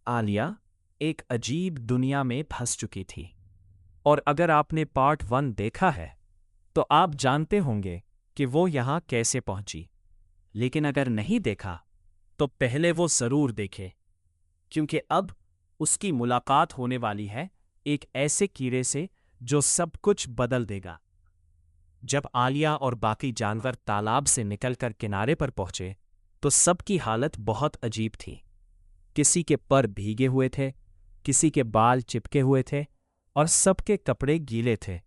आलिया एक अजीब दुनिया में फंस चुकी थी। और अगर आपने पार्ट 1 देखा है तो आप जानते होंगे कि वो यहाँ कैसे पहुंची। लेकिन अगर नहीं देखा तो पहले वो जरूर देखे, क्योंकि अब उसकी मुलाकात होने वाली है एक ऐसे कीड़े से जो सब कुछ बदल देगा। जब आलिया और बाकी जानवर तालाब से निकलकर किनारे पर पहुंचे तो सबकी हालत बहुत अजीब थी। किसी के पर भीगे हुए थे, किसी के बाल चिपके हुए थे और सबके कपड़े गीले थे।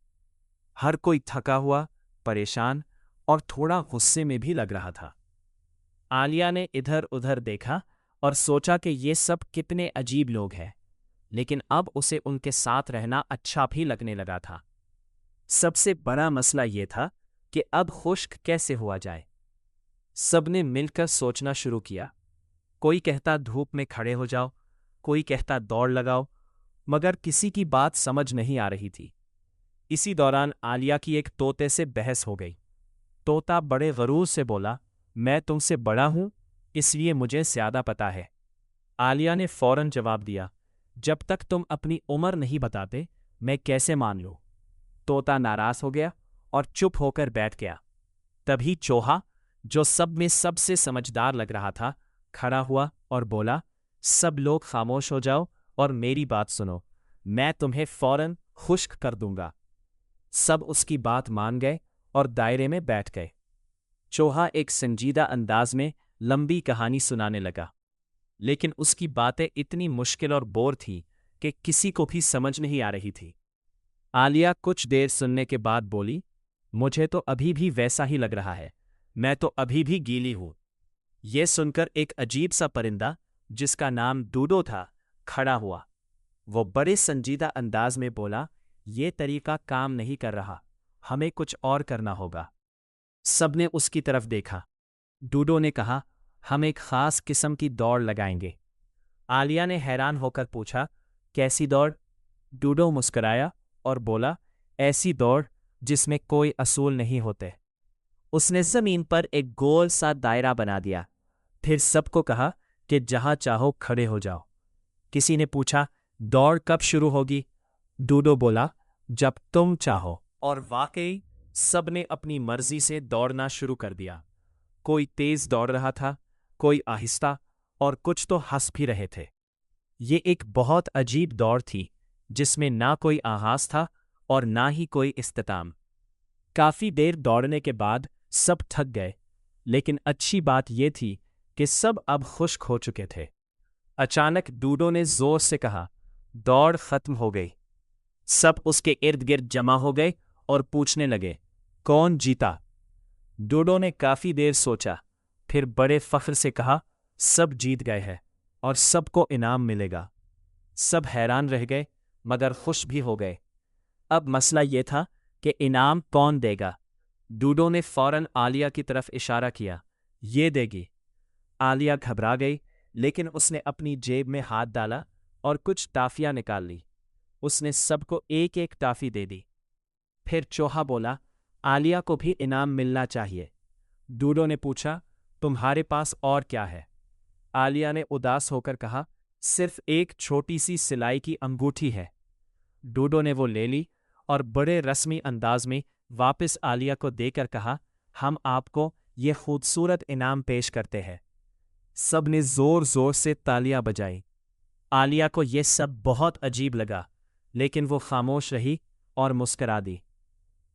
हर कोई थका हुआ, परेशान और थोड़ा गुस्से में भी लग रहा था। आलिया ने इधर उधर देखा और सोचा कि ये सब कितने अजीब लोग हैं, लेकिन अब उसे उनके साथ रहना अच्छा भी लगने लगा था। सबसे बड़ा मसला ये था कि अब खुश्क कैसे हुआ जाए। सबने मिलकर सोचना शुरू किया। कोई कहता धूप में खड़े हो जाओ, कोई कहता दौड़ लगाओ, मगर किसी की बात समझ नहीं आ रही थी। इसी दौरान आलिया की एक तोते से बहस हो गई। तोता बड़े गरूर से बोला, मैं तुमसे बड़ा हूं, इसलिए मुझे ज्यादा पता है। आलिया ने फौरन जवाब दिया, जब तक तुम अपनी उम्र नहीं बताते मैं कैसे मान लूं। तोता नाराज हो गया और चुप होकर बैठ गया। तभी चूहा, जो सब में सबसे समझदार लग रहा था, खड़ा हुआ और बोला, सब लोग खामोश हो जाओ और मेरी बात सुनो, मैं तुम्हें फौरन खुश्क कर दूंगा। सब उसकी बात मान गए और दायरे में बैठ गए। चूहा एक संजीदा अंदाज में लंबी कहानी सुनाने लगा, लेकिन उसकी बातें इतनी मुश्किल और बोर थी कि किसी को भी समझ नहीं आ रही थी। आलिया कुछ देर सुनने के बाद बोली, मुझे तो अभी भी वैसा ही लग रहा है, मैं तो अभी भी गीली हूं। यह सुनकर एक अजीब सा परिंदा, जिसका नाम डूडो था, खड़ा हुआ। वो बड़े संजीदा अंदाज में बोला, ये तरीका काम नहीं कर रहा, हमें कुछ और करना होगा। सबने उसकी तरफ देखा। डूडो ने कहा, हम एक खास किस्म की दौड़ लगाएंगे। आलिया ने हैरान होकर पूछा, कैसी दौड़? डूडो मुस्कुराया और बोला, ऐसी दौड़ जिसमें कोई असूल नहीं होते। उसने जमीन पर एक गोल सा दायरा बना दिया, फिर सबको कहा कि जहां चाहो खड़े हो जाओ। किसी ने पूछा, दौड़ कब शुरू होगी? डूडो बोला, जब तुम चाहो। और वाकई सबने अपनी मर्जी से दौड़ना शुरू कर दिया। कोई तेज दौड़ रहा था, कोई आहिस्ता, और कुछ तो हंस भी रहे थे। ये एक बहुत अजीब दौड़ थी, जिसमें ना कोई आगाज था और ना ही कोई इख्तिताम। काफी देर दौड़ने के बाद सब थक गए, लेकिन अच्छी बात यह थी कि सब अब खुश्क हो चुके थे। अचानक डूडो ने जोर से कहा, दौड़ खत्म हो गई। सब उसके इर्द गिर्द जमा हो गए और पूछने लगे, कौन जीता? डूडो ने काफी देर सोचा, फिर बड़े फख्र से कहा, सब जीत गए हैं और सबको इनाम मिलेगा। सब हैरान रह गए, मगर खुश भी हो गए। अब मसला यह था कि इनाम कौन देगा। डूडो ने फौरन आलिया की तरफ इशारा किया, ये देगी। आलिया घबरा गई, लेकिन उसने अपनी जेब में हाथ डाला और कुछ टाफियां निकाल ली। उसने सबको एक एक टाफी दे दी। फिर चूहा बोला, आलिया को भी इनाम मिलना चाहिए। डूडो ने पूछा, तुम्हारे पास और क्या है? आलिया ने उदास होकर कहा, सिर्फ एक छोटी सी सिलाई की अंगूठी है। डूडो ने वो ले ली और बड़े रस्मी अंदाज में वापस आलिया को देकर कहा, हम आपको ये खूबसूरत इनाम पेश करते हैं। सब ने जोर जोर से तालियां बजाई। आलिया को यह सब बहुत अजीब लगा, लेकिन वो खामोश रही और मुस्करा दी।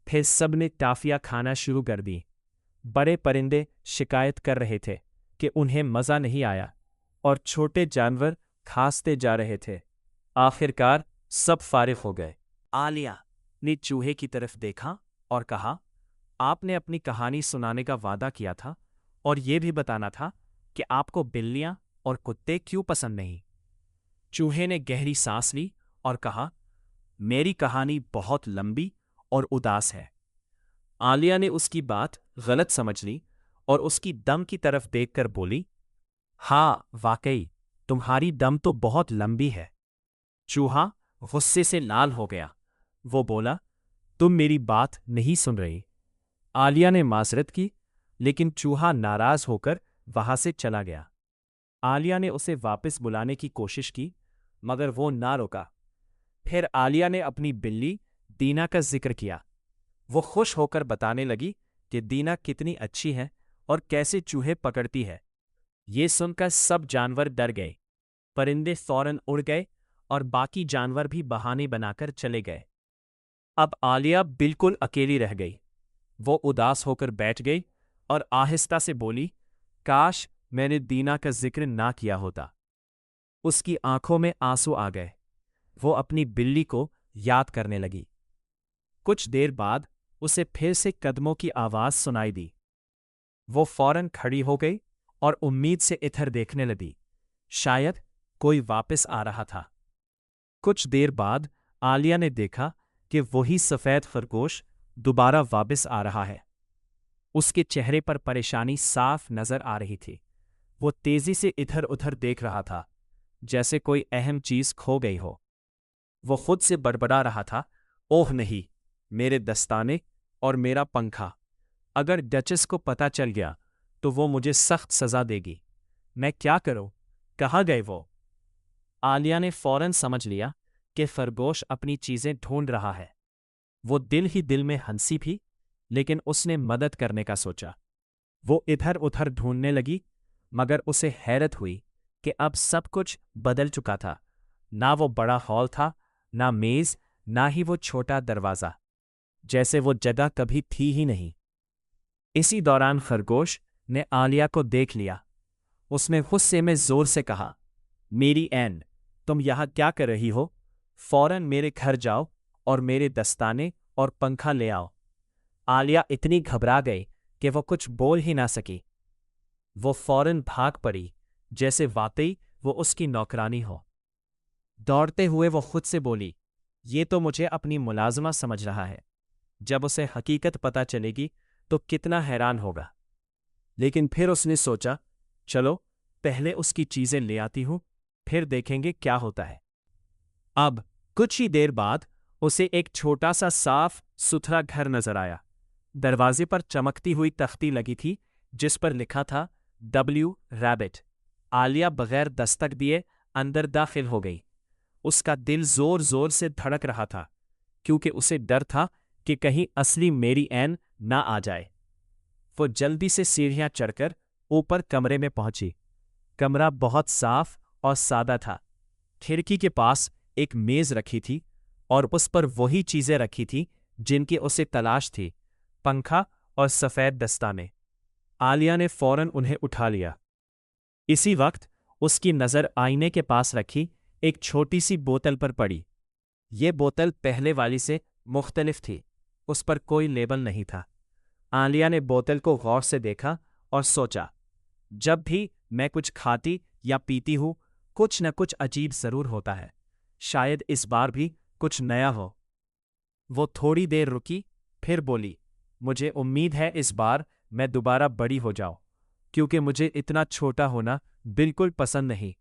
फिर सब ने टाफियां खाना शुरू कर दी। बड़े परिंदे शिकायत कर रहे थे कि उन्हें मज़ा नहीं आया, और छोटे जानवर खांसते जा रहे थे। आखिरकार सब फारिग हो गए। आलिया ने चूहे की तरफ देखा और कहा, आपने अपनी कहानी सुनाने का वादा किया था और ये भी बताना था कि आपको बिल्लियां और कुत्ते क्यों पसंद नहीं। चूहे ने गहरी सांस ली और कहा, मेरी कहानी बहुत लंबी और उदास है। आलिया ने उसकी बात गलत समझ ली और उसकी दम की तरफ देखकर बोली, हाँ वाकई तुम्हारी दम तो बहुत लंबी है। चूहा गुस्से से लाल हो गया। वो बोला, तुम मेरी बात नहीं सुन रही। आलिया ने माजरत की, लेकिन चूहा नाराज होकर वहां से चला गया। आलिया ने उसे वापस बुलाने की कोशिश की, मगर वो ना रुका। फिर आलिया ने अपनी बिल्ली दीना का जिक्र किया। वो खुश होकर बताने लगी कि दीना कितनी अच्छी है और कैसे चूहे पकड़ती है। ये सुनकर सब जानवर डर गए। परिंदे फौरन उड़ गए और बाकी जानवर भी बहाने बनाकर चले गए। अब आलिया बिल्कुल अकेली रह गई। वो उदास होकर बैठ गई और आहिस्ता से बोली, काश मैंने दीना का जिक्र ना किया होता। उसकी आंखों में आंसू आ गए। वो अपनी बिल्ली को याद करने लगी। कुछ देर बाद उसे फिर से कदमों की आवाज सुनाई दी। वो फौरन खड़ी हो गई और उम्मीद से इधर देखने लगी। शायद कोई वापस आ रहा था। कुछ देर बाद आलिया ने देखा कि वही सफेद खरगोश दोबारा वापस आ रहा है। उसके चेहरे पर परेशानी साफ नजर आ रही थी। वो तेजी से इधर उधर देख रहा था, जैसे कोई अहम चीज खो गई हो। वो खुद से बड़बड़ा रहा था, ओह नहीं, मेरे दस्ताने और मेरा पंखा। अगर डचेस को पता चल गया तो वो मुझे सख्त सजा देगी। मैं क्या करूं? कहाँ गए वो? आलिया ने फौरन समझ लिया कि खरगोश अपनी चीजें ढूंढ रहा है। वो दिल ही दिल में हंसी भी, लेकिन उसने मदद करने का सोचा। वो इधर उधर ढूंढने लगी, मगर उसे हैरत हुई कि अब सब कुछ बदल चुका था। ना वो बड़ा हॉल था, ना मेज, ना ही वो छोटा दरवाज़ा, जैसे वो जगह कभी थी ही नहीं। इसी दौरान खरगोश ने आलिया को देख लिया। उसने गुस्से में जोर से कहा, मेरी ऐन, तुम यहाँ क्या कर रही हो? फौरन मेरे घर जाओ और मेरे दस्ताने और पंखा ले आओ। आलिया इतनी घबरा गई कि वो कुछ बोल ही ना सकी। वो फौरन भाग पड़ी, जैसे वाकई वो उसकी नौकरानी हो। दौड़ते हुए वो खुद से बोली, ये तो मुझे अपनी मुलाजमा समझ रहा है। जब उसे हकीकत पता चलेगी तो कितना हैरान होगा। लेकिन फिर उसने सोचा, चलो पहले उसकी चीजें ले आती हूं, फिर देखेंगे क्या होता है। अब कुछ ही देर बाद उसे एक छोटा सा साफ सुथरा घर नजर आया। दरवाजे पर चमकती हुई तख्ती लगी थी, जिस पर लिखा था W रैबिट। आलिया बगैर दस्तक दिए अंदर दाखिल हो गई। उसका दिल जोर जोर से धड़क रहा था, क्योंकि उसे डर था कि कहीं असली मेरी ऐन ना आ जाए। वो जल्दी से सीढ़ियां चढ़कर ऊपर कमरे में पहुंची। कमरा बहुत साफ और सादा था। खिड़की के पास एक मेज रखी थी और उस पर वही चीजें रखी थी जिनकी उसे तलाश थी, पंखा और सफेद दस्ताने। आलिया ने फौरन उन्हें उठा लिया। इसी वक्त उसकी नज़र आईने के पास रखी एक छोटी सी बोतल पर पड़ी। ये बोतल पहले वाली से मुख्तलिफ थी। उस पर कोई लेबल नहीं था। आलिया ने बोतल को गौर से देखा और सोचा, जब भी मैं कुछ खाती या पीती हूँ, कुछ न कुछ अजीब जरूर होता है। शायद इस बार भी कुछ नया हो। वो थोड़ी देर रुकी, फिर बोली, मुझे उम्मीद है इस बार मैं दोबारा बड़ी हो जाऊं, क्योंकि मुझे इतना छोटा होना बिल्कुल पसंद नहीं।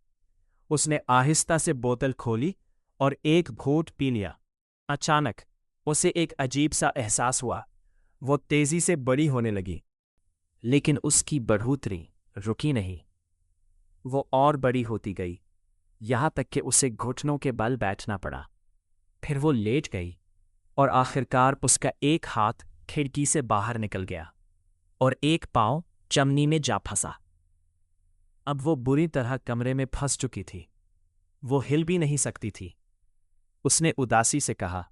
उसने आहिस्ता से बोतल खोली और एक घूंट पी लिया। अचानक उसे एक अजीब सा एहसास हुआ। वो तेजी से बड़ी होने लगी, लेकिन उसकी बढ़ोतरी रुकी नहीं। वो और बड़ी होती गई, यहां तक कि उसे घुटनों के बल बैठना पड़ा। फिर वो लेट गई और आखिरकार उसका एक हाथ खिड़की से बाहर निकल गया और एक पांव चमनी में जा फंसा। अब वो बुरी तरह कमरे में फंस चुकी थी। वो हिल भी नहीं सकती थी। उसने उदासी से कहा,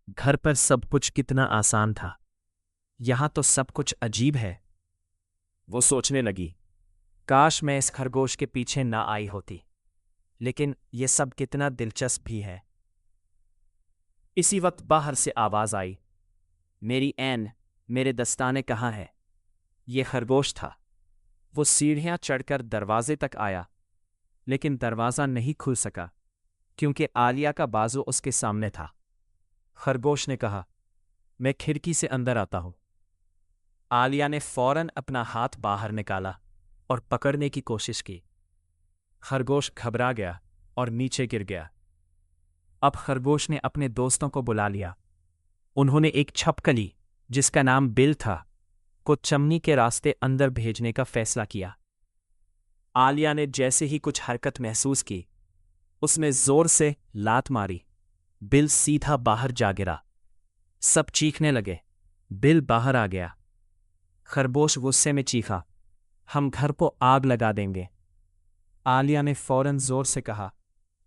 घर पर सब कुछ कितना आसान था, यहां तो सब कुछ अजीब है। वो सोचने लगी, काश मैं इस खरगोश के पीछे ना आई होती, लेकिन ये सब कितना दिलचस्प भी है। इसी वक्त बाहर से आवाज आई, मेरी ऐन, मेरे दस्ताने कहाँ हैं? ये खरगोश था। वो सीढ़ियां चढ़कर दरवाजे तक आया, लेकिन दरवाज़ा नहीं खुल सका, क्योंकि आलिया का बाजू उसके सामने था। खरगोश ने कहा, मैं खिड़की से अंदर आता हूं। आलिया ने फौरन अपना हाथ बाहर निकाला और पकड़ने की कोशिश की। खरगोश घबरा गया और नीचे गिर गया। अब खरगोश ने अपने दोस्तों को बुला लिया। उन्होंने एक छपकली, जिसका नाम बिल था, को चमनी के रास्ते अंदर भेजने का फैसला किया। आलिया ने जैसे ही कुछ हरकत महसूस की, उसने जोर से लात मारी। बिल सीधा बाहर जा गिरा। सब चीखने लगे। बिल बाहर आ गया। खरगोश गुस्से में चीखा, हम घर को आग लगा देंगे। आलिया ने फौरन जोर से कहा,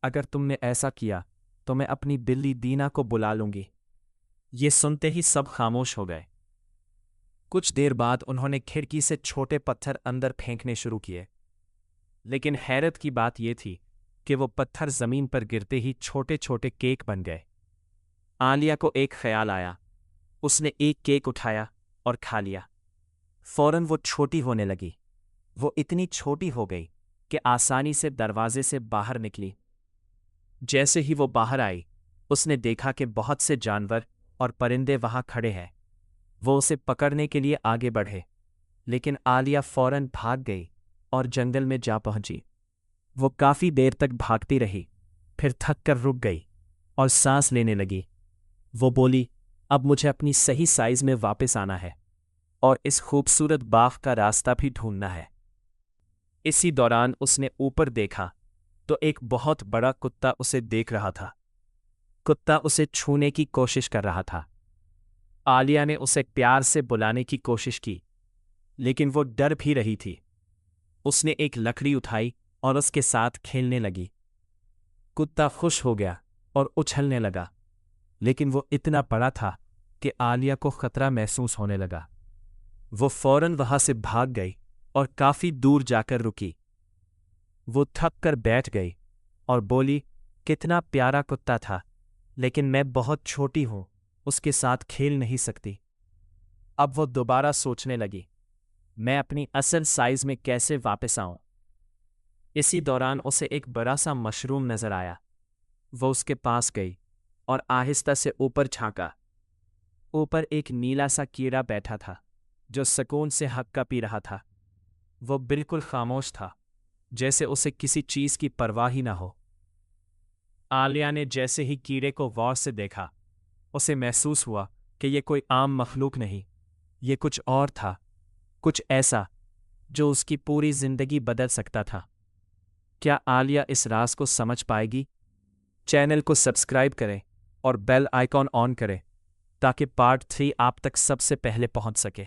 अगर तुमने ऐसा किया तो मैं अपनी बिल्ली दीना को बुला लूंगी। ये सुनते ही सब खामोश हो गए। कुछ देर बाद उन्होंने खिड़की से छोटे पत्थर अंदर फेंकने शुरू किए, लेकिन हैरत की बात यह थी कि वो पत्थर जमीन पर गिरते ही छोटे छोटे केक बन गए। आलिया को एक ख्याल आया। उसने एक केक उठाया और खा लिया। फौरन वो छोटी होने लगी। वो इतनी छोटी हो गई कि आसानी से दरवाजे से बाहर निकली। जैसे ही वो बाहर आई, उसने देखा कि बहुत से जानवर और परिंदे वहां खड़े हैं। वो उसे पकड़ने के लिए आगे बढ़े, लेकिन आलिया फौरन भाग गई और जंगल में जा पहुंची। वो काफी देर तक भागती रही, फिर थक कर रुक गई और सांस लेने लगी। वो बोली, अब मुझे अपनी सही साइज में वापस आना है और इस खूबसूरत बाग का रास्ता भी ढूंढना है। इसी दौरान उसने ऊपर देखा तो एक बहुत बड़ा कुत्ता उसे देख रहा था। कुत्ता उसे छूने की कोशिश कर रहा था। आलिया ने उसे प्यार से बुलाने की कोशिश की, लेकिन वो डर भी रही थी। उसने एक लकड़ी उठाई और उसके साथ खेलने लगी। कुत्ता खुश हो गया और उछलने लगा, लेकिन वो इतना बड़ा था कि आलिया को खतरा महसूस होने लगा। वो फौरन वहां से भाग गई और काफी दूर जाकर रुकी। वो थक कर बैठ गई और बोली, कितना प्यारा कुत्ता था, लेकिन मैं बहुत छोटी हूं, उसके साथ खेल नहीं सकती। अब वो दोबारा सोचने लगी, मैं अपनी असल साइज में कैसे वापस आऊं। इसी दौरान उसे एक बड़ा सा मशरूम नजर आया। वो उसके पास गई और आहिस्ता से ऊपर झांका। ऊपर एक नीला सा कीड़ा बैठा था जो सुकून से हक्का पी रहा था। वो बिल्कुल खामोश था, जैसे उसे किसी चीज की परवाह ही ना हो। आलिया ने जैसे ही कीड़े को गौर से देखा, उसे महसूस हुआ कि ये कोई आम मखलूक नहीं, ये कुछ और था, कुछ ऐसा जो उसकी पूरी जिंदगी बदल सकता था। क्या आलिया इस राज को समझ पाएगी? चैनल को सब्सक्राइब करें और बेल आइकॉन ऑन करें ताकि पार्ट 3 आप तक सबसे पहले पहुंच सके।